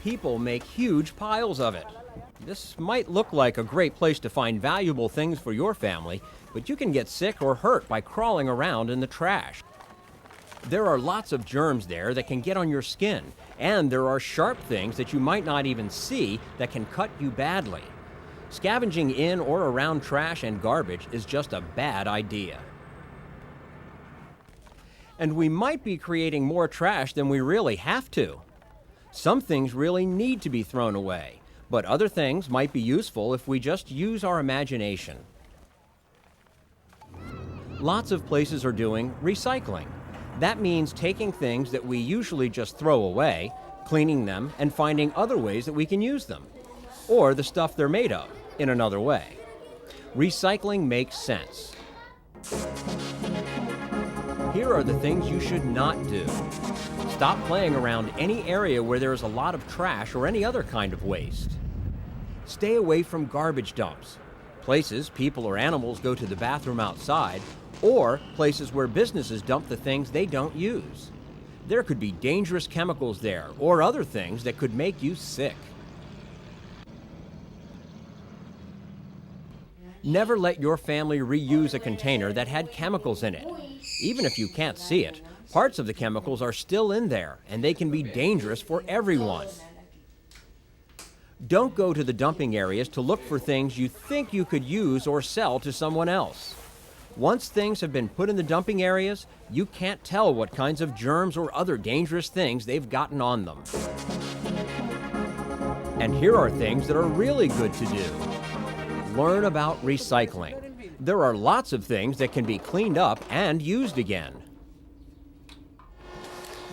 People make huge piles of it. This might look like a great place to find valuable things for your family, but you can get sick or hurt by crawling around in the trash. There are lots of germs there that can get on your skin, and there are sharp things that you might not even see that can cut you badly. Scavenging in or around trash and garbage is just a bad idea. And we might be creating more trash than we really have to. Some things really need to be thrown away, but other things might be useful if we just use our imagination. Lots of places are doing recycling. That means taking things that we usually just throw away, cleaning them, and finding other ways that we can use them, or the stuff they're made of, in another way. Recycling makes sense. Here are the things you should not do. Stop playing around any area where there is a lot of trash or any other kind of waste. Stay away from garbage dumps, places people or animals go to the bathroom outside, or places where businesses dump the things they don't use. There could be dangerous chemicals there or other things that could make you sick. Never let your family reuse a container that had chemicals in it. Even if you can't see it, parts of the chemicals are still in there, and they can be dangerous for everyone. Don't go to the dumping areas to look for things you think you could use or sell to someone else. Once things have been put in the dumping areas, you can't tell what kinds of germs or other dangerous things they've gotten on them. And here are things that are really good to do. Learn about recycling. There are lots of things that can be cleaned up and used again.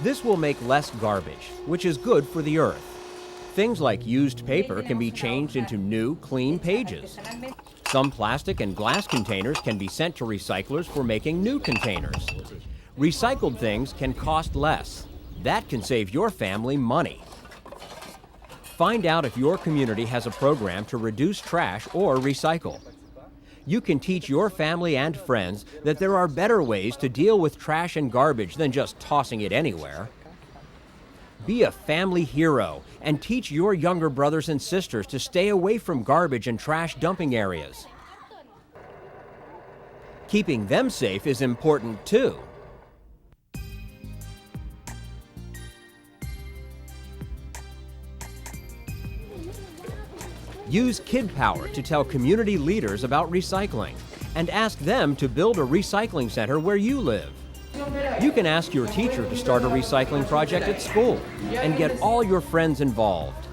This will make less garbage, which is good for the earth. Things like used paper can be changed into new, clean pages. Some plastic and glass containers can be sent to recyclers for making new containers. Recycled things can cost less. That can save your family money. Find out if your community has a program to reduce trash or recycle. You can teach your family and friends that there are better ways to deal with trash and garbage than just tossing it anywhere. Be a family hero and teach your younger brothers and sisters to stay away from garbage and trash dumping areas. Keeping them safe is important too. Use Kid Power to tell community leaders about recycling and ask them to build a recycling center where you live. You can ask your teacher to start a recycling project at school and get all your friends involved.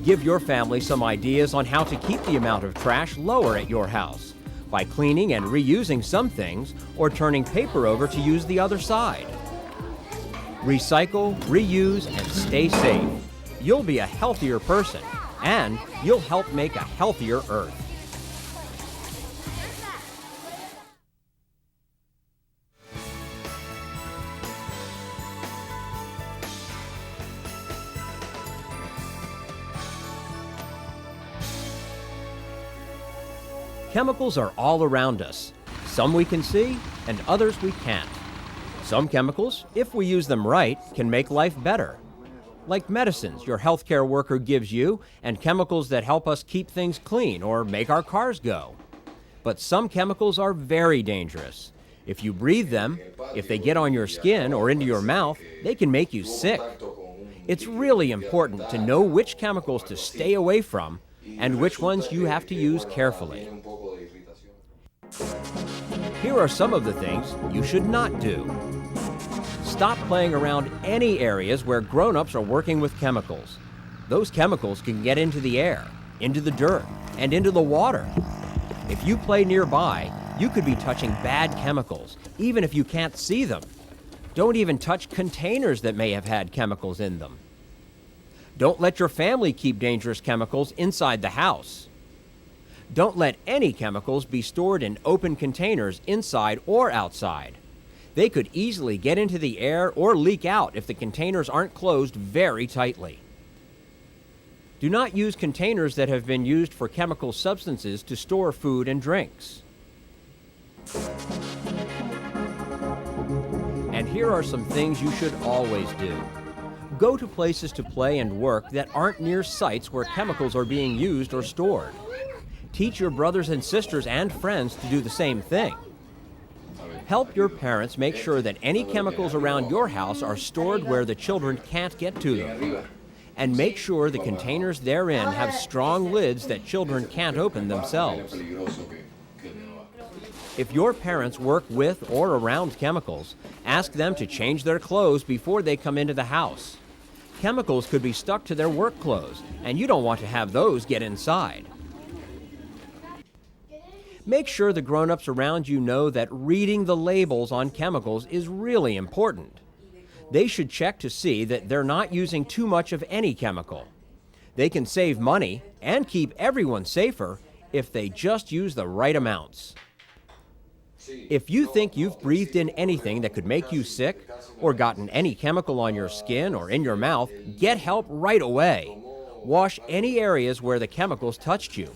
Give your family some ideas on how to keep the amount of trash lower at your house by cleaning and reusing some things or turning paper over to use the other side. Recycle, reuse, and stay safe. You'll be a healthier person, and you'll help make a healthier Earth. Chemicals are all around us. Some we can see, and others we can't. Some chemicals, if we use them right, can make life better. Like medicines your healthcare worker gives you, and chemicals that help us keep things clean or make our cars go. But some chemicals are very dangerous. If you breathe them, if they get on your skin or into your mouth, they can make you sick. It's really important to know which chemicals to stay away from and which ones you have to use carefully. Here are some of the things you should not do. Stop playing around any areas where grown-ups are working with chemicals. Those chemicals can get into the air, into the dirt, and into the water. If you play nearby, you could be touching bad chemicals, even if you can't see them. Don't even touch containers that may have had chemicals in them. Don't let your family keep dangerous chemicals inside the house. Don't let any chemicals be stored in open containers inside or outside. They could easily get into the air or leak out if the containers aren't closed very tightly. Do not use containers that have been used for chemical substances to store food and drinks. And here are some things you should always do. Go to places to play and work that aren't near sites where chemicals are being used or stored. Teach your brothers and sisters and friends to do the same thing. Help your parents make sure that any chemicals around your house are stored where the children can't get to them. And make sure the containers therein have strong lids that children can't open themselves. If your parents work with or around chemicals, ask them to change their clothes before they come into the house. Chemicals could be stuck to their work clothes, and you don't want to have those get inside. Make sure the grown-ups around you know that reading the labels on chemicals is really important. They should check to see that they're not using too much of any chemical. They can save money and keep everyone safer if they just use the right amounts. If you think you've breathed in anything that could make you sick, or gotten any chemical on your skin or in your mouth, get help right away. Wash any areas where the chemicals touched you.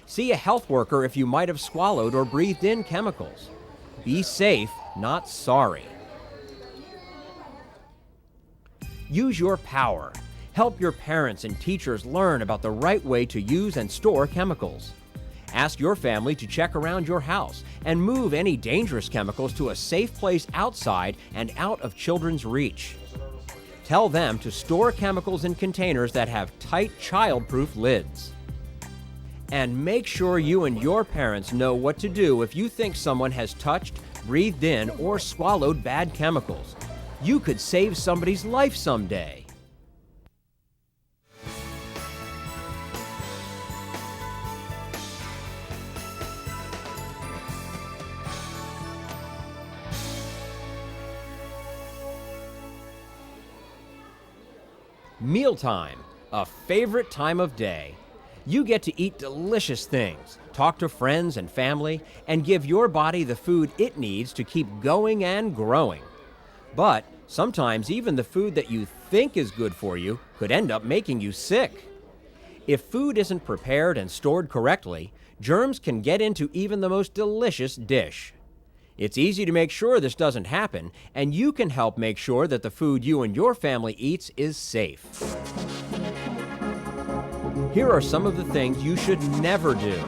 See a health worker if you might have swallowed or breathed in chemicals. Be safe, not sorry. Use your power. Help your parents and teachers learn about the right way to use and store chemicals. Ask your family to check around your house and move any dangerous chemicals to a safe place outside and out of children's reach. Tell them to store chemicals in containers that have tight child-proof lids. And make sure you and your parents know what to do if you think someone has touched, breathed in, or swallowed bad chemicals. You could save somebody's life someday. Mealtime, a favorite time of day. You get to eat delicious things, talk to friends and family, and give your body the food it needs to keep going and growing. But sometimes even the food that you think is good for you could end up making you sick. If food isn't prepared and stored correctly, germs can get into even the most delicious dish. It's easy to make sure this doesn't happen, and you can help make sure that the food you and your family eats is safe. Here are some of the things you should never do.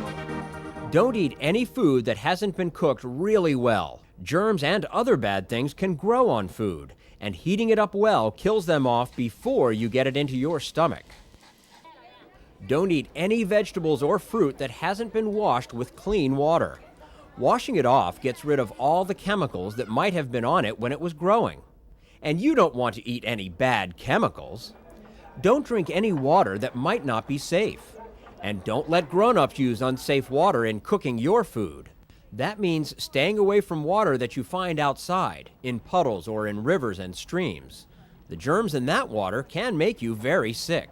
Don't eat any food that hasn't been cooked really well. Germs and other bad things can grow on food, and heating it up well kills them off before you get it into your stomach. Don't eat any vegetables or fruit that hasn't been washed with clean water. Washing it off gets rid of all the chemicals that might have been on it when it was growing. And you don't want to eat any bad chemicals. Don't drink any water that might not be safe. And don't let grown-ups use unsafe water in cooking your food. That means staying away from water that you find outside, in puddles or in rivers and streams. The germs in that water can make you very sick.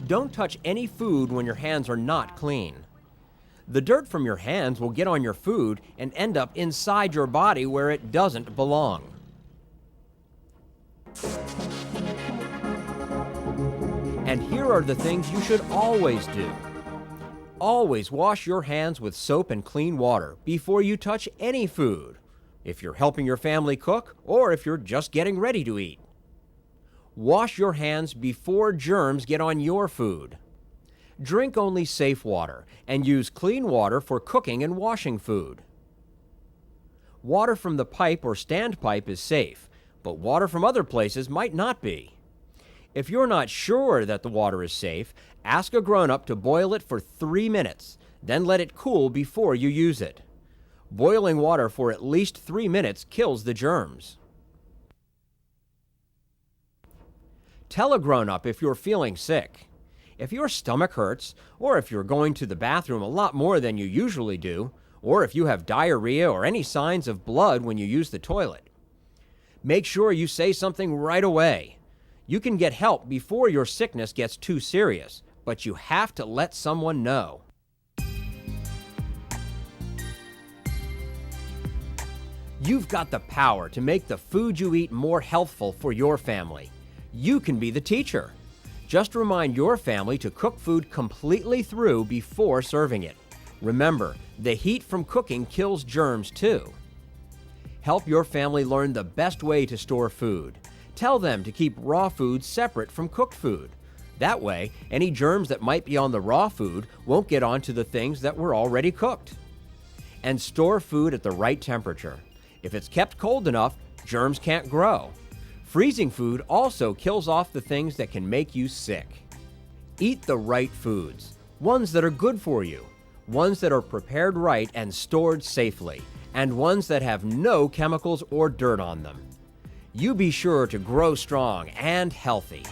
Don't touch any food when your hands are not clean. The dirt from your hands will get on your food and end up inside your body where it doesn't belong. And here are the things you should always do. Always wash your hands with soap and clean water before you touch any food, if you're helping your family cook or if you're just getting ready to eat. Wash your hands before germs get on your food. Drink only safe water and use clean water for cooking and washing food. Water from the pipe or standpipe is safe, but water from other places might not be. If you're not sure that the water is safe, ask a grown-up to boil it for 3 minutes, then let it cool before you use it. Boiling water for at least 3 minutes kills the germs. Tell a grown-up if you're feeling sick. If your stomach hurts, or if you're going to the bathroom a lot more than you usually do, or if you have diarrhea or any signs of blood when you use the toilet. Make sure you say something right away. You can get help before your sickness gets too serious, but you have to let someone know. You've got the power to make the food you eat more healthful for your family. You can be the teacher. Just remind your family to cook food completely through before serving it. Remember, the heat from cooking kills germs too. Help your family learn the best way to store food. Tell them to keep raw food separate from cooked food. That way, any germs that might be on the raw food won't get onto the things that were already cooked. And store food at the right temperature. If it's kept cold enough, germs can't grow. Freezing food also kills off the things that can make you sick. Eat the right foods, ones that are good for you, ones that are prepared right and stored safely, and ones that have no chemicals or dirt on them. You be sure to grow strong and healthy.